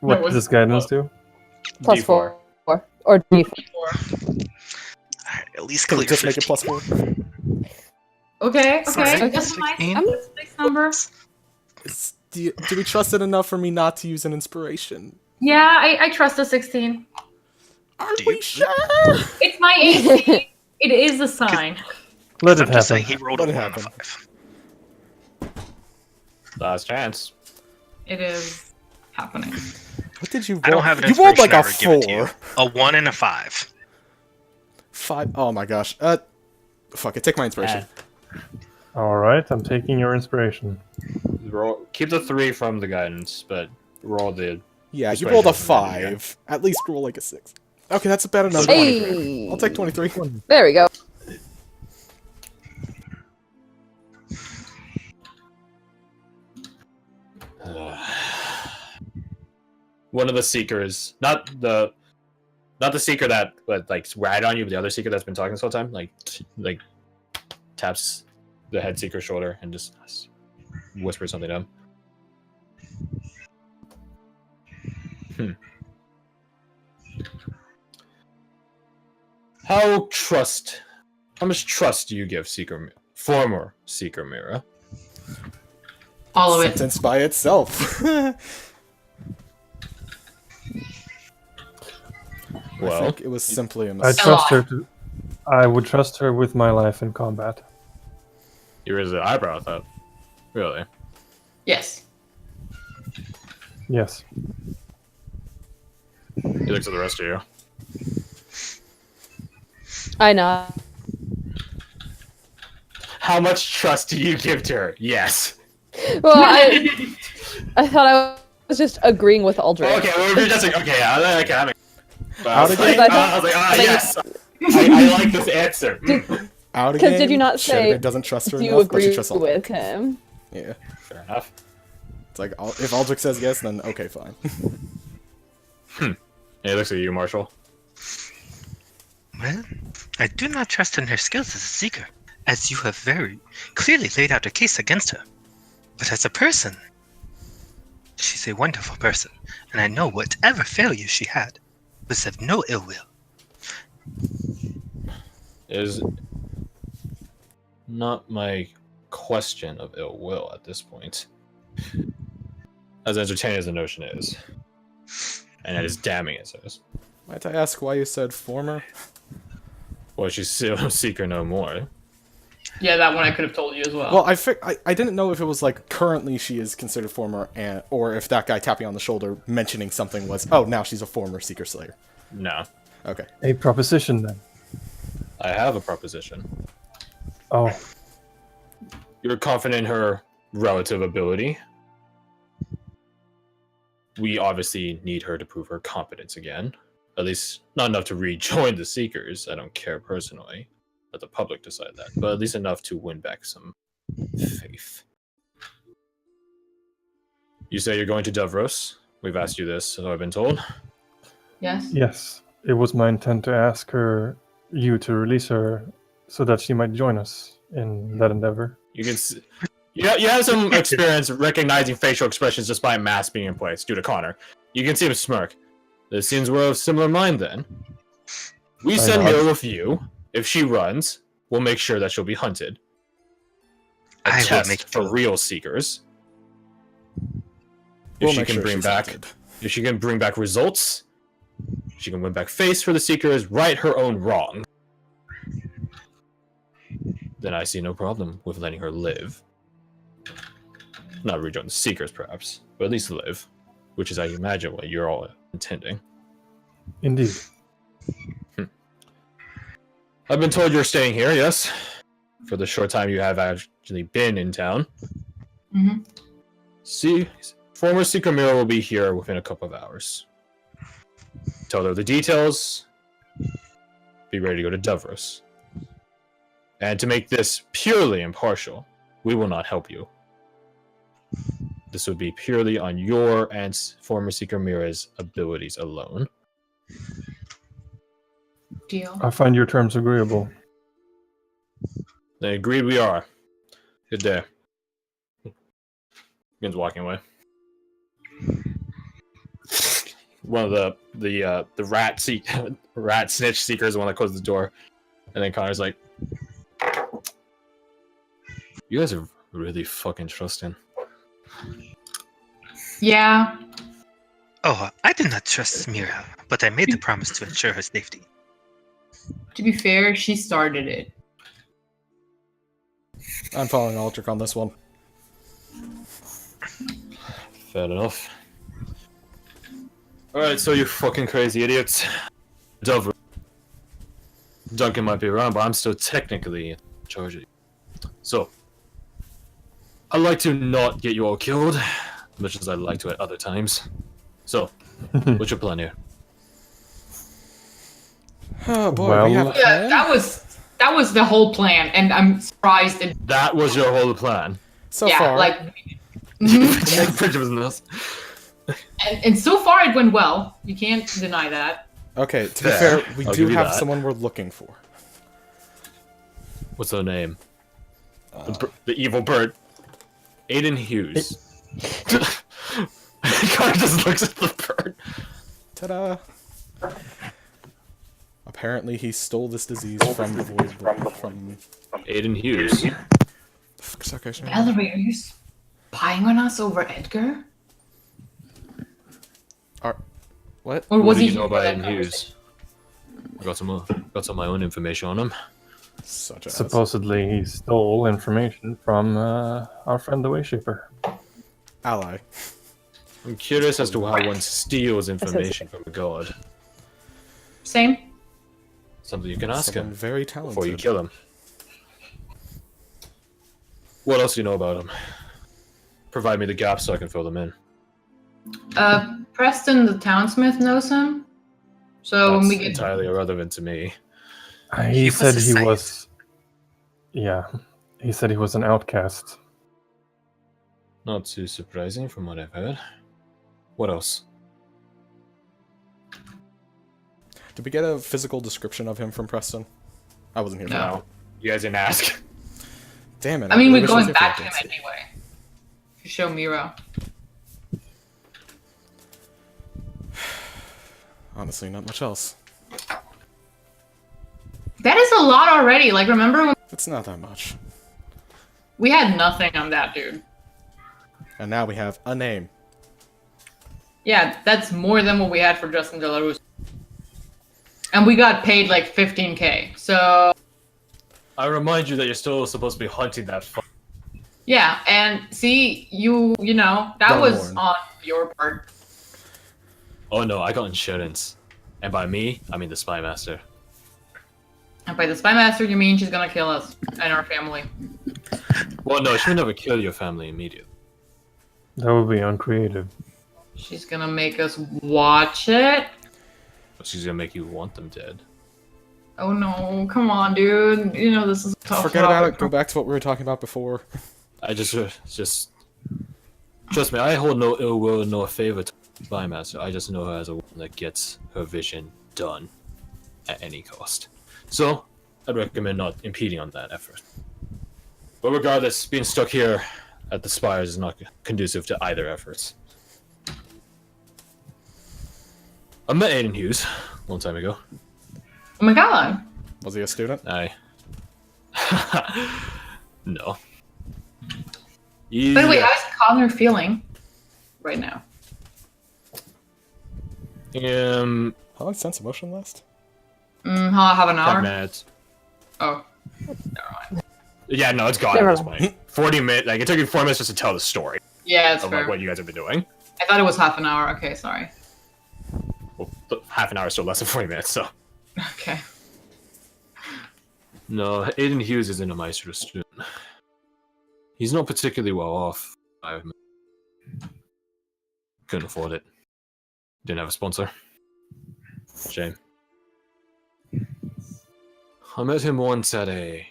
What does guidance do? Plus D4. 4. Or D4. Alright, at least Can clear we just make it 15. +4? Okay, Sorry, that's a nice 16. number. Do we trust it enough for me not to use an inspiration? Yeah, I trust a 16. Are Do we you? sure? It's my AC. It is a sign. Let it I'm just saying happen. he rolled Let a it 1 and a happen. 5. Last chance. It is happening. What did you roll? I don't have an You rolled like inspiration a I would give it to you. 4. A 1 and a 5. 5. Oh my gosh. Fuck it. Take my inspiration. All right, I'm taking your inspiration. Roll. Keep the 3 from the guidance, but roll the. Yeah, you Inspiration rolled a from the end, 5. At least roll like a 6. Okay, that's a better number. Hey! I'll take 23. There we go. One of the seekers, not the seeker that like rat on you, but the other seeker that's been talking this whole time, like taps the head seeker's shoulder and just whispers something to him. How much trust do you give former Seeker Mira? All of it. Sentence by itself. I Well, think it was simply a I mistake. trust her. I would trust her with my life in combat. you raised the eyebrow at that. Really? Yes. Yes. He looks at the rest of you. I know. How much trust do you give to her? Yes. Well, I thought I was just agreeing with Aldrich. Okay, well, if you're just like, okay, okay, I mean, Out of like, game. I was like, yes. I like this answer. Out of Because game. did you not say Shadowbane doesn't trust her you enough, but she agree trusts Aldrich. with him? Yeah. Fair enough. It's like, if Aldrich says yes, then okay, fine. Yeah, he looks at you, Marshall. Well, I do not trust in her skills as a seeker, as you have very clearly laid out a case against her. But as a person, she's a wonderful person, and I know whatever failure she had was of no ill will. Is not my question of ill will at this point. As entertaining as the notion is, and as damning as it is. Might I ask why you said former? Well, she's still a seeker no more. Yeah, that one I could have told you as well. Well, I didn't know if it was like currently she is considered former, or if that guy tapping on the shoulder mentioning something was, oh, now she's a former Seeker Slayer. No. Okay. A proposition then. I have a proposition. Oh, You're confident in her relative ability. We obviously need her to prove her competence again. At least not enough to rejoin the Seekers. I don't care personally. Let the public decide that. But at least enough to win back some faith. You say you're going to Devros. We've asked you this, so I've been told. Yes. yes. It was my intent to ask you to release her so that she might join us in that endeavor. You can see, you have some experience recognizing facial expressions just by a mask being in place due to Connor. You can see him smirk. It seems we're of similar mind then. We send nod. her with you. If she runs, we'll make sure that she'll be hunted. A I will test make for sure. real seekers. If We'll she make can sure bring she's back, hunted. if she can bring back results, she can win back face for the seekers, right her own wrong. Then I see no problem with letting her live. Not rejoin the seekers, perhaps, but at least live, which is, I imagine, what you're all intending. Indeed. I've been told you're staying here, yes? For the short time you have actually been in town. Mm-hmm. See, former Seeker Mirror will be here within a couple of hours. Tell her the details. Be ready to go to Devros. And to make this purely impartial, we will not help you. This would be purely on your and former Seeker Mirror's abilities alone. Deal. I find your terms agreeable. Then agreed we are. Good day. Begins walking away. one of the rat snitch seekers, the one that closed the door, and then Connor's like, "You guys are really fucking trusting." Yeah. Oh, I did not trust Mira, but I made the promise to ensure her safety. To be fair, she started it. I'm following Aldrich on this one. Fair enough. Alright, so you fucking crazy idiots. Dover. Duncan might be around, but I'm still technically in charge of you. So, I'd like to not get you all killed, much as I'd like to at other times. So, what's your plan here? Oh boy, Well- we have a Yeah, plan? that was the whole plan, and I'm surprised. That was your whole plan. So yeah, far, like, mhm. Take pictures of this. and so far it went well. You can't deny that. okay. To be Fair. fair, we I'll do give you have that. someone we're looking for. What's their name? The evil bird. Aiden Hughes. Connor just looks at the bird. Ta-da! Apparently, he stole this disease from the void. From Aiden Hughes. fuck's that guy's name? Valerie, are you spying on us over Edgar? What? Or What was do he you know here for about that Aiden Hughes? I got some of my own information on him. Such as Supposedly, he stole information from our friend the Wayshaper. ally. I'm curious as to how one steals information from a god. Same. Something you can ask Someone him very before you talented. kill him. What else do you know about him? Provide me the gaps so I can fill them in. Preston, the townsmith, knows him. So when That's we get entirely irrelevant to me. He was said a he scientist. was. Yeah, he said he was an outcast. Not too surprising from what I've heard. What else? Did we get a physical description of him from Preston? I wasn't here for No. that. You guys didn't ask. Damn it! I mean, really we're wish I was going here for back to that. him anyway. To show Miro. Honestly, not much else. That is a lot already. Like, remember when It's not that much. we had nothing on that dude? And now we have a name. Yeah, that's more than what we had for Justin De La Ruse. And we got paid like 15K. So, I remind you that you're still supposed to be hunting that yeah. And see, you know, that was Dunmorn. on your part. Oh no, I got insurance. And by me, I mean the Spy Master. And by the Spy Master, you mean she's gonna kill us and our family. Well, no, she would never kill your family immediately. That would be uncreative. She's gonna make us watch it. But she's gonna make you want them dead. Oh no, come on, dude. You know, this is a tough Forget about topic. it. Go back to what we were talking about before. I just trust me. I hold no ill will, no favor to Spy Master. I just know her as a woman that gets her vision done at any cost. So, I'd recommend not impeding on that effort. But regardless, being stuck here at the Spires is not conducive to either efforts. I met Aiden Hughes a long time ago. Oh my god. Was he a student? I... no. By the way, how's Connor feeling right now? How long since emotion last? Half an 10 hour? minutes. Oh. Never mind. Yeah, no, it's gone at this point. 40 minutes. Like, it took you 4 minutes just to tell the story Yeah, it's of fair. like, what you guys have been doing. I thought it was half an hour. Okay, sorry. Well, half an hour is still less than 40 minutes, so. Okay. No, Aiden Hughes isn't a Maestro student. He's not particularly well off. I admit. Couldn't afford it. Didn't have a sponsor. Shame. I met him once at a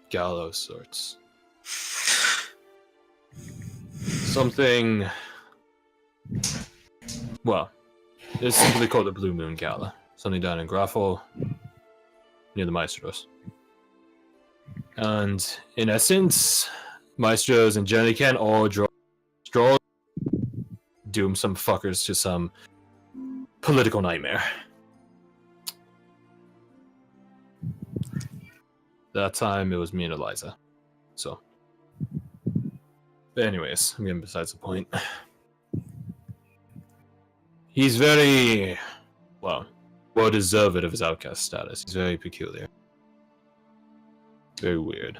gala of sorts. Something. Well, it's simply called the Blue Moon Gala. Something down in Graffle, near the Maestros. And in essence, Maestros and Jenny can all draw doom some fuckers to some political nightmare. That time it was me and Eliza. So. But anyways, I'm getting besides the point. He's very, well deserved of his outcast status. He's very peculiar. Very weird.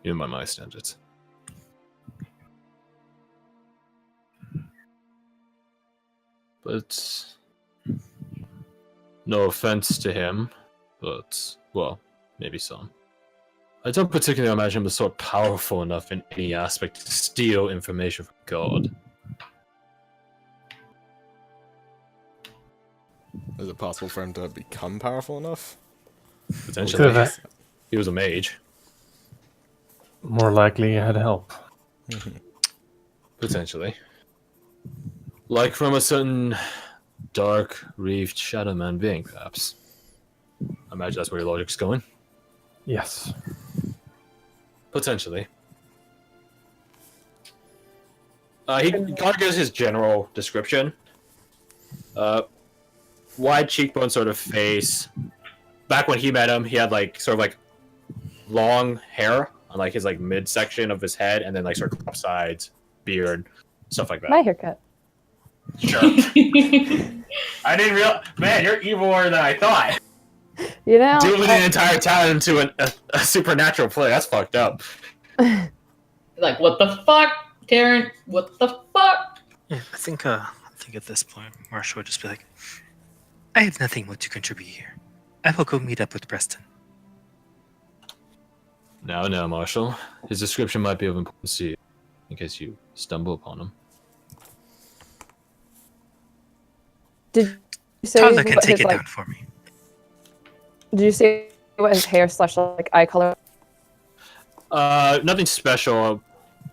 Even by my standards. But no offense to him, but, well, maybe some. I don't particularly imagine him as sort of powerful enough in any aspect to steal information from God. Is it possible for him to become powerful enough? Potentially. Could've- He was a mage. More likely, he had help. Potentially. Like from a certain dark, reefed shadow man being, perhaps. I imagine that's where your logic's going. Yes. Potentially. He kind of gives his general description. Wide cheekbone sort of face. Back when he met him, he had like sort of like long hair on like his like midsection of his head, and then like sort of top sides, beard, stuff like that. My haircut. Sure. I didn't realize. Man, you're eviler than I thought. You know, Dueling an entire town into a supernatural play. That's fucked up. Like, what the fuck, Taryn? What the fuck? Yeah, I think at this point, Marshall would just be like, I have nothing more to contribute here. I will go meet up with Preston. Now, Marshall. His description might be of importance to you, in case you stumble upon him. did you say Tyler can what take his, it like, down for me. Did you say what his hair / like eye color? Nothing special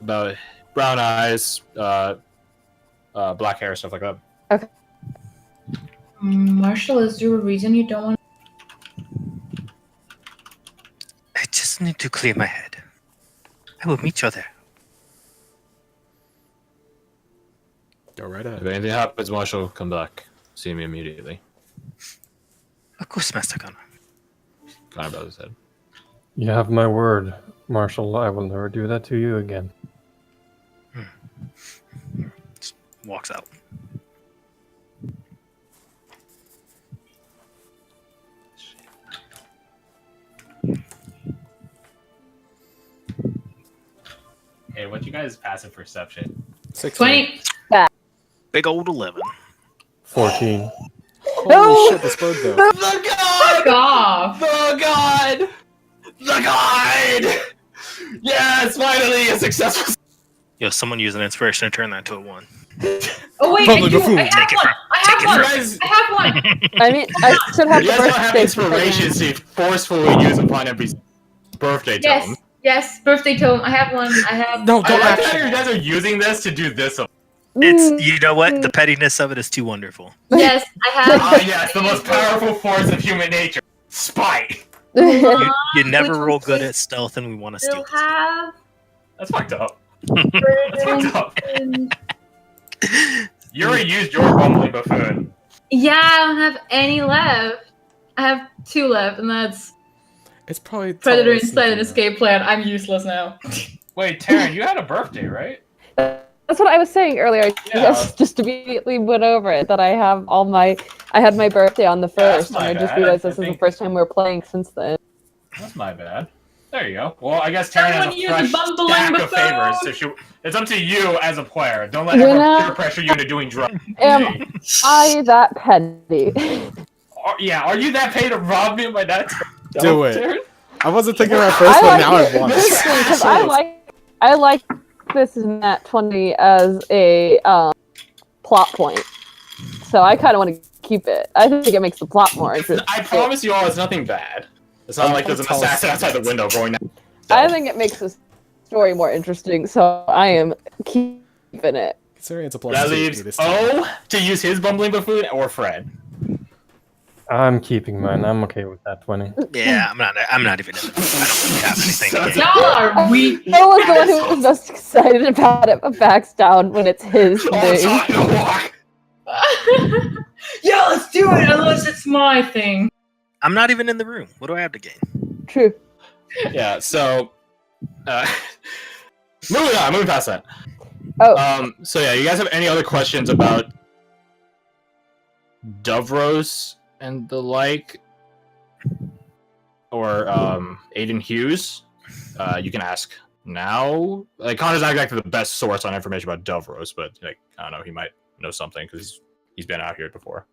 about brown eyes, black hair, stuff like that. Okay. Marshall, is there a reason you don't want? I just need to clear my head. I will meet you there. Go right If ahead. anything happens, Marshall, come back. See me immediately. Of course, Master Gunner. Kind of about his head. You have my word, Marshall. I will never do that to you again. Just walks out. Hey, what's you guys' passive perception? 20. Big old 11. 14. Holy shit, this bird though. The god! Fuck off. The god! The god! Yes, finally a successful. Yo, someone use an inspiration to turn that to a 1. Oh wait, Public buffoon. I have Take it one. from- I take it have one. You guys, I have one. I mean, I should have you the guys don't have birthday inspirations to forcefully use upon every birthday Yes. tone. Yes. Birthday tome. I have one. I have. No, I don't like how actually. you guys are using this to do this. It's, you know what? The pettiness of it is too wonderful. Yes, I have. Ah, yes, the most powerful force of human nature. Spite. You never Which roll one good is- at stealth, and we want to steal Still this. have. That's fucked up. That's fucked up. You already used your bumbling buffoon. Yeah, I don't have any left. I have 2 left, and that's It's probably Predator Thomas Inside and sneaking Escape Plan. I'm useless now. Wait, Taryn, you had a birthday, right? That's what I was saying earlier. Yeah. Just immediately went over it that I have I had my birthday on the that's first, my and I just bad. realized I this is the think- first time we were playing since then. That's my bad. There you go. Well, I guess Taryn Someone has a use fresh bumbling stack of buffoon. favors. So it's up to you as a player. Don't let You everyone know- peer pressure you into doing drugs. Am I that petty? Are you that paid to rob me of my dad's? Do it. Taryn? I wasn't thinking about it first, but now I want it. because I like this in that 20 as a plot point. So I kind of want to keep it. I think it makes the plot more interesting. I promise you all, it's nothing bad. It's not like there's an Tell us. assassin outside the window going down. I think it makes the story more interesting, so I am keeping it. Considering it's a plus That 2 leaves this time. O to use his bumbling buffoon or Fred. I'm keeping mine. I'm okay with that 20. Yeah, I'm not even in it. I don't really have anything. So- to Y'all are weak. Bill was the one who was most excited about it, but backs down when it's his Oh, it's thing. on the walk. Yeah, let's do it. Unless it's my thing. I'm not even in the room. What do I have to gain? True. Yeah. So, moving past that. Oh, So yeah, you guys have any other questions about Dovros and the like, or Aiden Hughes? You can ask now. Like Connor's not exactly the best source on information about Dovros, but like I don't know, he might know something because he's been out here before.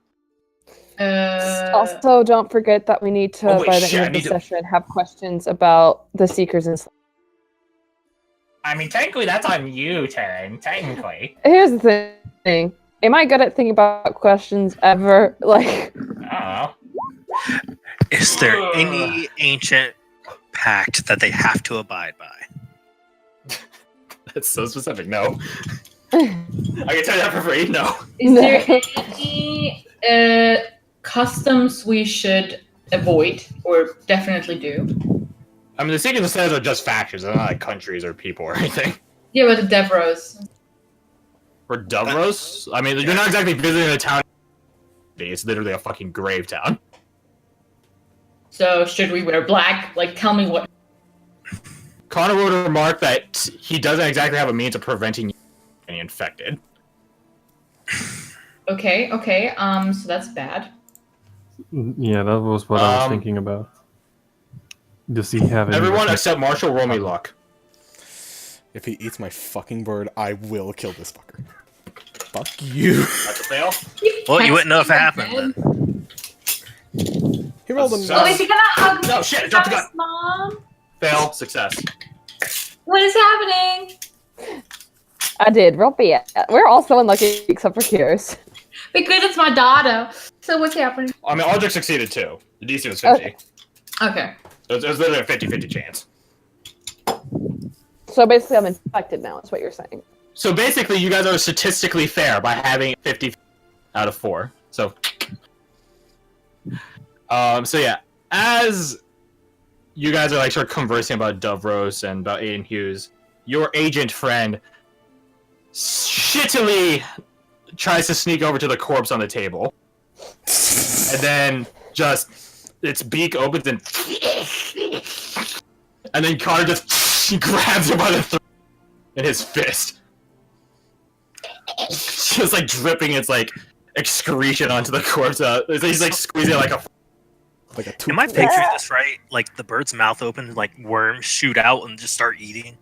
also, don't forget that we need to, Oh, wait, by the shit, I end of the need to- session, have questions about the Seekers and. I mean, technically, that's on you, Taryn. Technically, Here's the thing. Am I good at thinking about questions ever? Like, I don't know. Is there any ancient pact that they have to abide by? That's so specific. No, I can tell you that for free. No. Is there any customs we should avoid or definitely do? I mean, the Seekers and Slayers are just factions. They're not like countries or people or anything. Yeah, but the Devros. For Dovros, I mean, you're not exactly visiting a town. It's literally a fucking grave town. So should we wear black? Like, tell me what. Connor wrote a remark that he doesn't exactly have a means of preventing you getting infected. Okay. So that's bad. Yeah, that was what I was Um, thinking about. Does he have any? Everyone except Marshall, roll me luck. If he eats my fucking bird, I will kill this fucker. Fuck you. That's a fail. Well, you wouldn't know if it happened then. He rolled a That's- Oh, is he gonna hug No, shit, drop the gun. his mom? Fail, success. What is happening? I did. Roll B. We're all so unlucky except for Cures. Because it's my daughter. So what's happening? I mean, Aldrich succeeded too. The DC was 50. Okay. Okay. It was literally a 50-50 chance. So basically, I'm infected now. Is what you're saying. So basically, you guys are statistically fair by having 50 out of 4. So, so yeah, as you guys are like sort of conversing about Dovros and about Aiden Hughes, your agent friend shittily tries to sneak over to the corpse on the table, and then just its beak opens and then Connor just grabs him by the throat in his fist. Just like dripping its like excretion onto the corpse. He's like squeezing it like a. Am I picturing this right? Like the bird's mouth opens, and like worms shoot out and just start eating.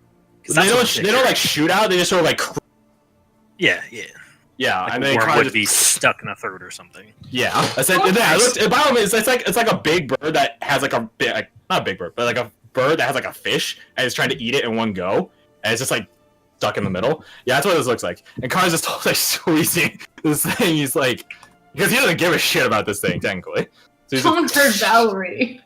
'Cause They that's what I'm don't like picturing. shoot out. They just sort of like. Yeah. Yeah, Like and a then worm Connor would just be stuck in a throat or something. Yeah, I said, yeah. By all means, it's like a big bird that has like a big, like, not a big bird, but like a bird that has like a fish and is trying to eat it in one go, and it's just like stuck in the middle. Yeah, that's what this looks like. And Connor's just like squeezing this thing. He's like, because he doesn't give a shit about this thing technically. So he's Someone heard Valerie.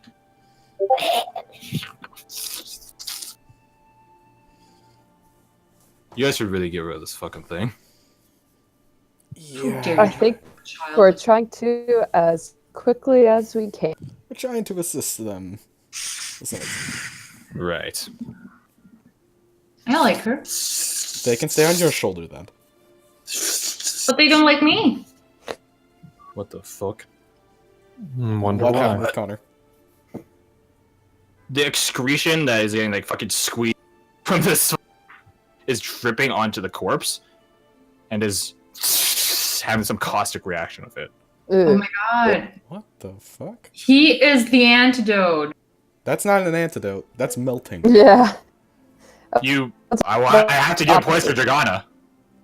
you guys should really get rid of this fucking thing. Yeah. I think we're trying to as quickly as we can. We're trying to assist them. Besides, Right. I like her. they can stay on your shoulder then. But they don't like me. What the fuck? Wonder What why. happened with Connor? The excretion that is getting like fucking squeezed from this is dripping onto the corpse, and is having some caustic reaction with it. Oh Ugh. my god. What the fuck? He is the antidote. That's not an antidote. That's melting. Yeah. I have to give points for Dragana.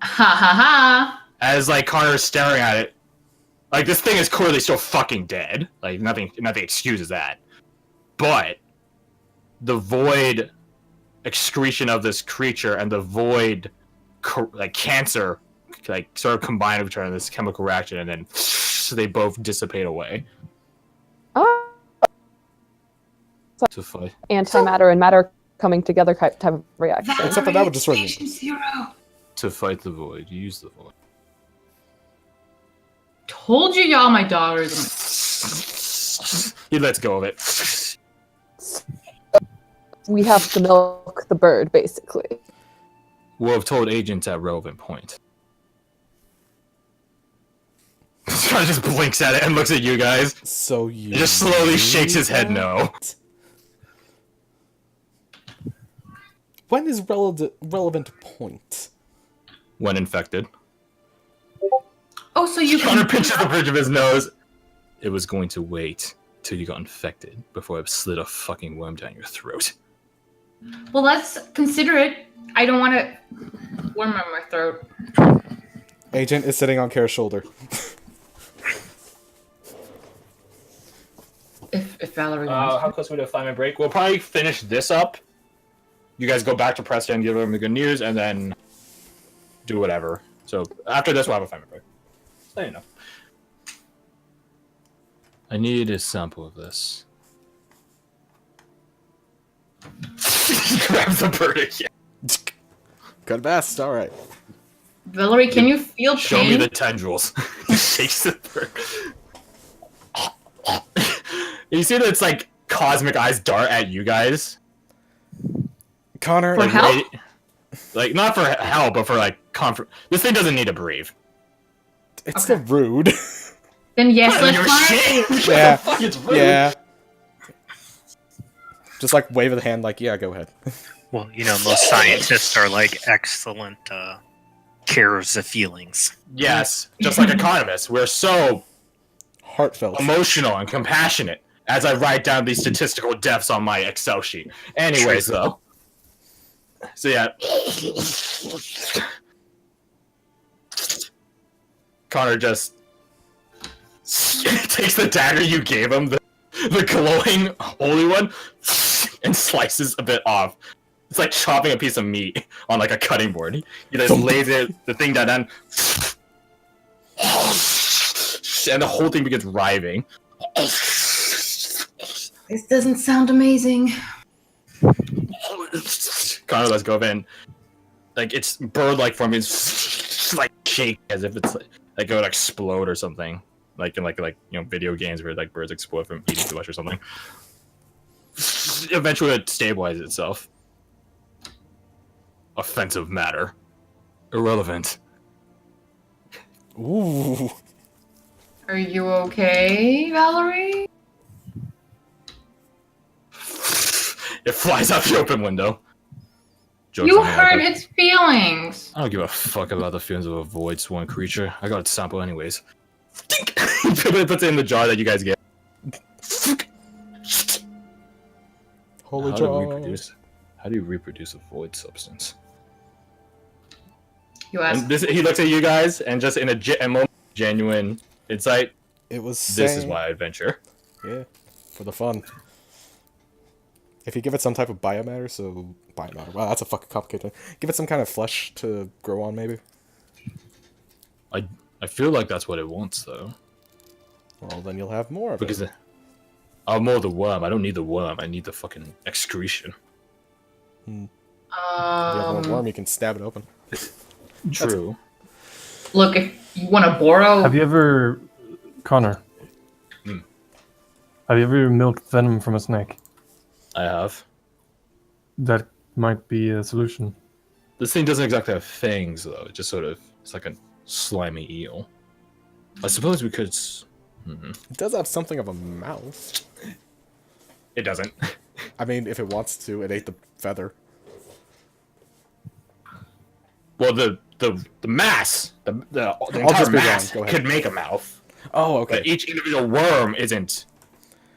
Ha ha ha. As like Connor's staring at it, like this thing is clearly still fucking dead. Like nothing excuses that. But the void excretion of this creature and the void like cancer like sort of combine with each other in this chemical reaction, and then they both dissipate away. Oh, To fight. antimatter and matter coming together type of reaction. Except for that would destroy me. Station Zero. To fight the void, use the void. Told you y'all my daughters. He lets go of it. We have to milk the bird, basically. We'll have told agents at relevant point. Connor just blinks at it and looks at you guys. So you He just slowly shakes his head need no. that? When is relevant point? When infected. Oh, so you Connor can. pinches the bridge of his nose. It was going to wait till you got infected before I slid a fucking worm down your throat. Well, let's consider it. I don't want to worm on my throat. Agent is sitting on Kara's shoulder. If Valerie wants. How close are we to a 5-minute break? We'll probably finish this up. You guys go back to Preston, give them the good news, and then do whatever. So after this, we'll have a 5-minute break. So you know. I need a sample of this. He grabs the bird again. Good best. All right. Valerie, can you feel pain? Show me the tendrils. He shakes the bird. You see that it's like cosmic eyes dart at you guys? Connor, For help? Like, not for help, but for like comfort. This thing doesn't need to breathe. it's so rude. Then yes, Your let's fly. shit. Yeah. Fuck, it's rude. Yeah. Just like wave of the hand, like, yeah, go ahead. Well, you know, most scientists are like excellent carers of feelings. Yes, just like economists, we're so Heartfelt. emotional and compassionate as I write down these statistical deaths on my Excel sheet. Anyways, though. So yeah. Connor just takes the dagger you gave him, the glowing holy one, and slices a bit off. It's like chopping a piece of meat on like a cutting board. He just lays the thing down and the whole thing begins writhing. This doesn't sound amazing. Connor lets go of it, and like it's bird-like form is like shake as if it's like it would explode or something. Like in like you know video games where like birds explode from eating too much or something. Eventually it stabilizes itself. Offensive matter. Irrelevant. Ooh. Are you okay, Valerie? It flies out the open window. Jokes You on me, hurt its feelings. I don't give a fuck about the feelings of a void sworn creature. I got a sample anyways. He puts it in the jar that you guys get. Holy How do you reproduce a void substance? You asked. And he looks at you guys, and just in a moment of genuine insight, It was this is saying- why I adventure. Yeah, for the fun. If you give it some type of biomatter, so biomatter. Wow, that's a fucking complicated thing. Give it some kind of flesh to grow on, maybe. I feel like that's what it wants, though. Well, then you'll have more of Because it. I'll mold the worm. I don't need the worm. I need the fucking excretion. If you have more Um, worm, you can stab it open. True. Look, if you want to borrow, Have you ever, Connor? Hmm. Have you ever milked venom from a snake? I have. That might be a solution. This thing doesn't exactly have fangs, though. It just sort of... It's like a slimy eel. I suppose we could... It does have something of a mouth. It doesn't. I mean, if it wants to, it ate the feather. Well, the mass, the I'll entire just be mass wrong. Go ahead. could make a mouth. Oh, okay. But each individual worm isn't...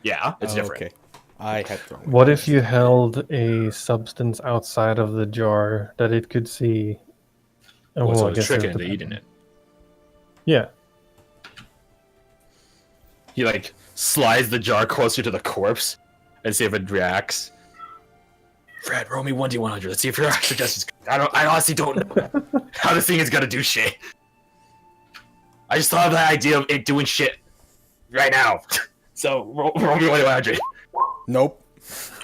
Yeah, it's different. Okay. I had thrown it. What if you held a substance outside of the jar that it could see? Oh, Well, so I it's guess tricking it into depends. eating it. Yeah. He like slides the jar closer to the corpse and see if it reacts. Fred, roll me 1d100. Let's see if your suggestions. I honestly don't know how this thing is gonna do shit. I just thought of the idea of it doing shit right now. So roll me 1d100. Nope.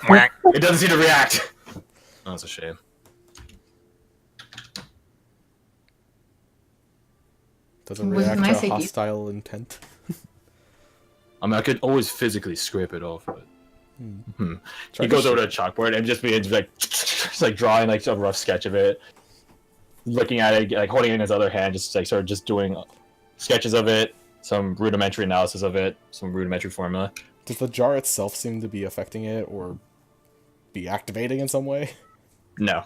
It doesn't seem to react. Oh, that's a shame. Doesn't Was it react nice to that you- hostile intent. I mean, I could always physically scrape it off, but Try he to goes shoot- over to a chalkboard and just begins like, just like drawing like a rough sketch of it, looking at it, like holding it in his other hand, just like sort of just doing sketches of it, some rudimentary analysis of it, some rudimentary formula. Does the jar itself seem to be affecting it or be activating in some way? No.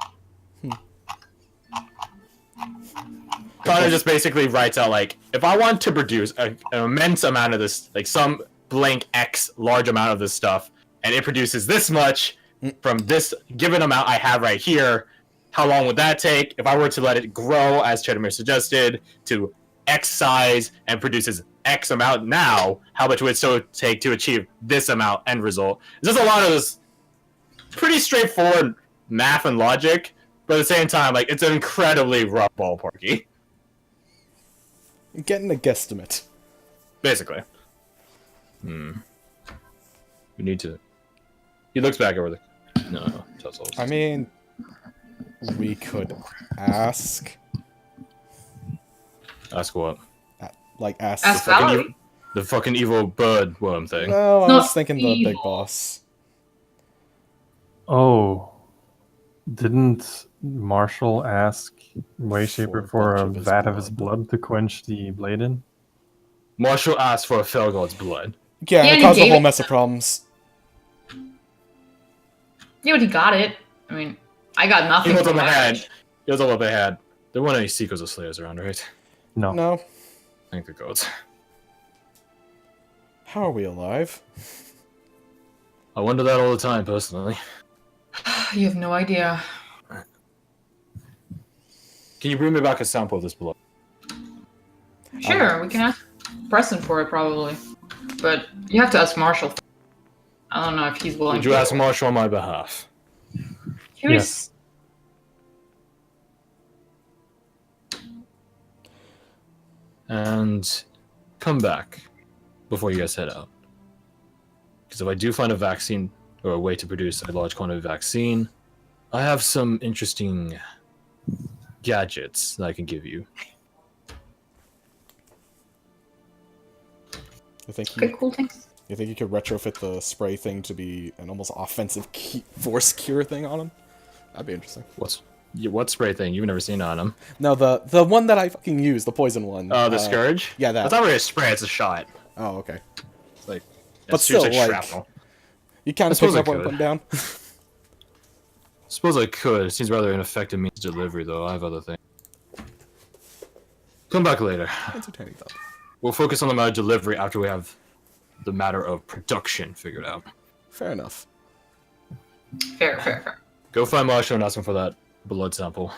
Connor just basically writes out, like, if I want to produce an immense amount of this, like some blank X large amount of this stuff, and it produces this much from this given amount I have right here, how long would that take? If I were to let it grow, as Chedamir suggested, to X size and produces X amount now, how much would it still take to achieve this amount end result? There's just a lot of this pretty straightforward math and logic, but at the same time, like, it's an incredibly rough ballparky. Getting a guesstimate. Basically. We need to... He looks back over the... No, tussles. I mean, we could ask. Ask what? Ask. Ask Valerie. The fucking evil bird worm thing. No, I Not was thinking the big evil. boss. Oh, didn't Marshall ask Wayshaper for a bunch of his vat of his blood. blood to quench the blade in? Marshall asked for a Felgod's blood. Yeah, Yeah, it and caused a he gave whole it- mess of problems. Yeah, but he got it. I mean, I got nothing He was from on the my head. match. He was all what they had. There weren't any Seekers or Slayers around, right? No. No. I think the goats. How are we alive? I wonder that all the time, personally. You have no idea. Can you bring me back a sample of this blood? Sure, we can ask Preston for it probably, but you have to ask Marshall. I don't know if he's willing. Would you to. ask Marshall on my behalf? Here's And come back before you guys head out. Because if I do find a vaccine or a way to produce a large quantity of vaccine, I have some interesting gadgets that I can give you. You think okay, you, cool things. you think you could retrofit the spray thing to be an almost offensive force cure thing on him? That'd be interesting. What spray thing? You've never seen on him. No, the one that I fucking use, the poison one. Oh, the Scourge? yeah, that. That's not really a spray, it's a shot. Oh, okay. It's like... But it shoots still, like- shrapnel. You kind I of pick suppose it I up when could. put down. Suppose I could. It seems rather ineffective means of delivery, though. I have other things. Come back later. Entertaining though. We'll focus on the matter of delivery after we have the matter of production figured out. Fair enough. Fair. Go find Marshall and ask him for that blood sample.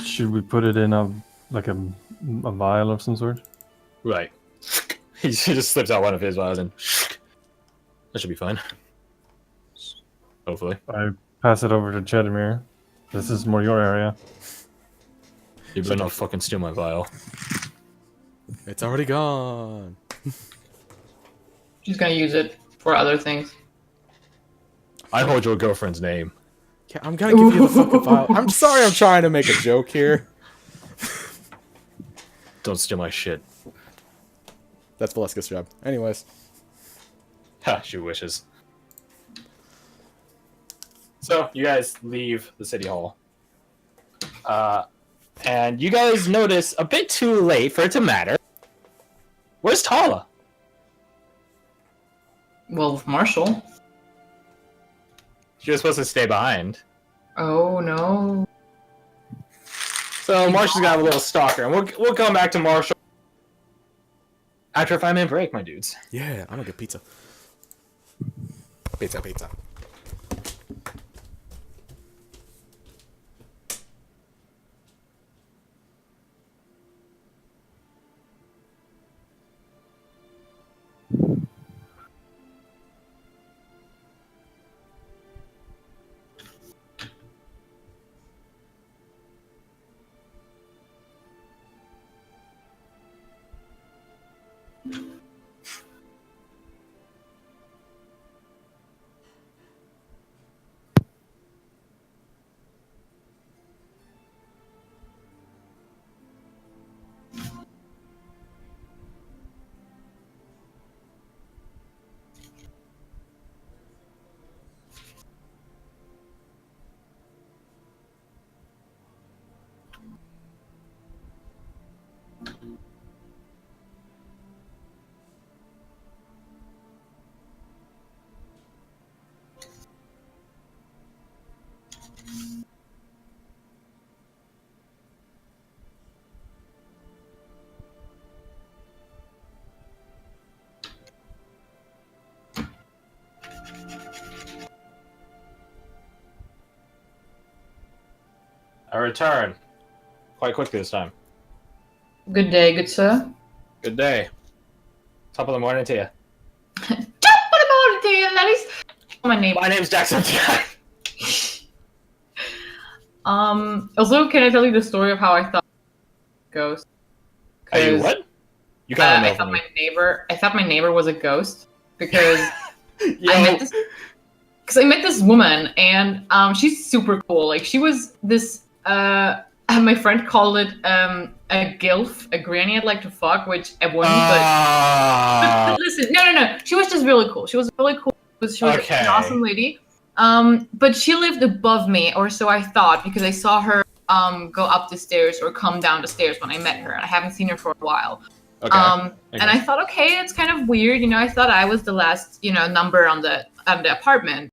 Should we put it in a vial of some sort? Right. He just slips out one of his vials and... That should be fine. Hopefully. I pass it over to Chedamir. This is more your area. You better not fucking steal my vial. It's already gone. She's gonna use it for other things. I hold your girlfriend's name. Yeah, I'm gonna give you the fucking file. I'm sorry, I'm trying to make a joke here. Don't steal my shit. That's Valeska's job. Anyways. Ha, she wishes. So, you guys leave the city hall. And you guys notice, a bit too late for it to matter, where's Tala? Well, with Marshall. She was supposed to stay behind. Oh no. So Marshall's got a little stalker, and we'll come back to Marshall after a 5-minute break, my dudes. Yeah, I'm gonna get pizza. Pizza. I return. Quite quickly this time. Good day, good sir. Good day. Top of the morning to you. Top of the morning to you, ladies. My name. My name's Jackson. Also, can I tell you the story of how I thought ghost? Are you 'Cause, what? You gotta know I thought from me. I thought my neighbor was a ghost because Yo. I met this woman and she's super cool. Like she was this my friend called it a gilf, a granny I'd like to fuck, which I wouldn't. But listen, no. She was just really cool. She was really cool. She was Okay. an awesome lady. But she lived above me, or so I thought, because I saw her go up the stairs or come down the stairs when I met her, and I haven't seen her for a while. Okay. And I thought, okay, it's kind of weird, you know. I thought I was the last, you know, number on the apartment.